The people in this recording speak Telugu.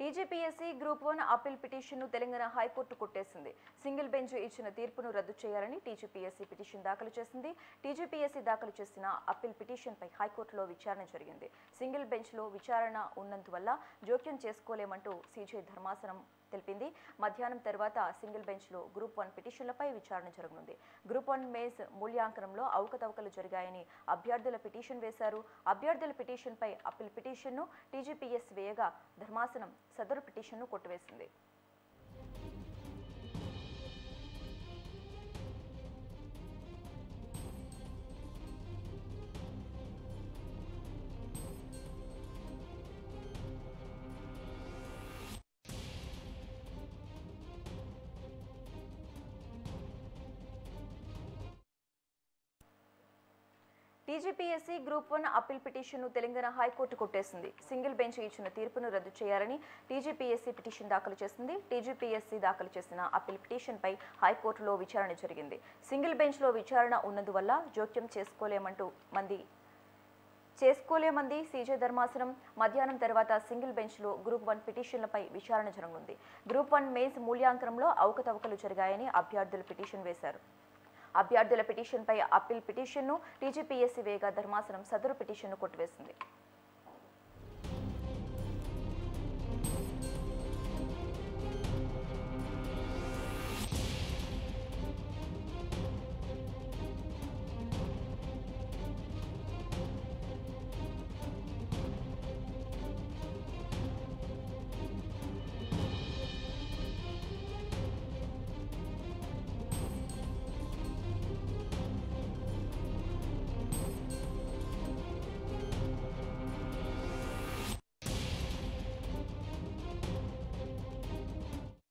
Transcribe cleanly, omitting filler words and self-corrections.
టీజీపీఎస్సీ గ్రూప్ 1 అప్పీల్ పిటిషన్ను తెలంగాణ హైకోర్టు కొట్టేసింది. సింగిల్ బెంచ్ ఇచ్చిన తీర్పును రద్దు చేయాలని టీజీపీఎస్సీ పిటిషన్ దాఖలు చేసింది. టీజీపీఎస్సీ దాఖలు చేసిన అప్పీల్ పిటిషన్పై హైకోర్టులో విచారణ జరిగింది. సింగిల్ బెంచ్లో విచారణ ఉన్నందువల్ల జోక్యం చేసుకోలేమంటూ సీజే ధర్మాసనం తెలిపింది. మధ్యాహ్నం తర్వాత సింగిల్ బెంచ్లో గ్రూప్ 1 పిటిషన్లపై విచారణ జరగనుంది. గ్రూప్ 1 మేజ్ మూల్యాంకనంలో అవకతవకలు జరిగాయని అభ్యర్థుల పిటిషన్ వేశారు. అభ్యర్థుల పిటిషన్పై అప్పీల్ పిటిషన్ను టీజీపీఎస్సీ వేయగా ధర్మాసనం సదరు పిటిషన్ను కొట్టివేసింది. టీజీపీఎస్సీ గ్రూప్ 1 అప్పీల్ పిటిషన్ను తెలంగాణ హైకోర్టు కొట్టేసింది. సింగిల్ బెంచ్ ఇచ్చిన తీర్పును రద్దు చేయాలని టీజీపీఎస్సీ పిటిషన్ దాఖలు చేసింది. టీజీపీఎస్సీ దాఖలు చేసిన అప్పీల్ పిటిషన్పై హైకోర్టులో విచారణ జరిగింది. సింగిల్ బెంచ్లో విచారణ ఉన్నందువల్ల జోక్యం చేసుకోలేమంది సీజే ధర్మాసనం. మధ్యాహ్నం తర్వాత సింగిల్ బెంచ్లో గ్రూప్ 1 పిటిషన్లపై విచారణ జరగనుంది. గ్రూప్ 1 మేజ్ మూల్యాంకనంలో అవకతవకలు జరిగాయని అభ్యర్థులు పిటిషన్ వేశారు. అభ్యర్థుల పిటిషన్పై అప్పీల్ పిటిషన్ను టీజీపీఎస్సీ వేయగా ధర్మాసనం సదరు పిటిషన్ను కొట్టివేసింది.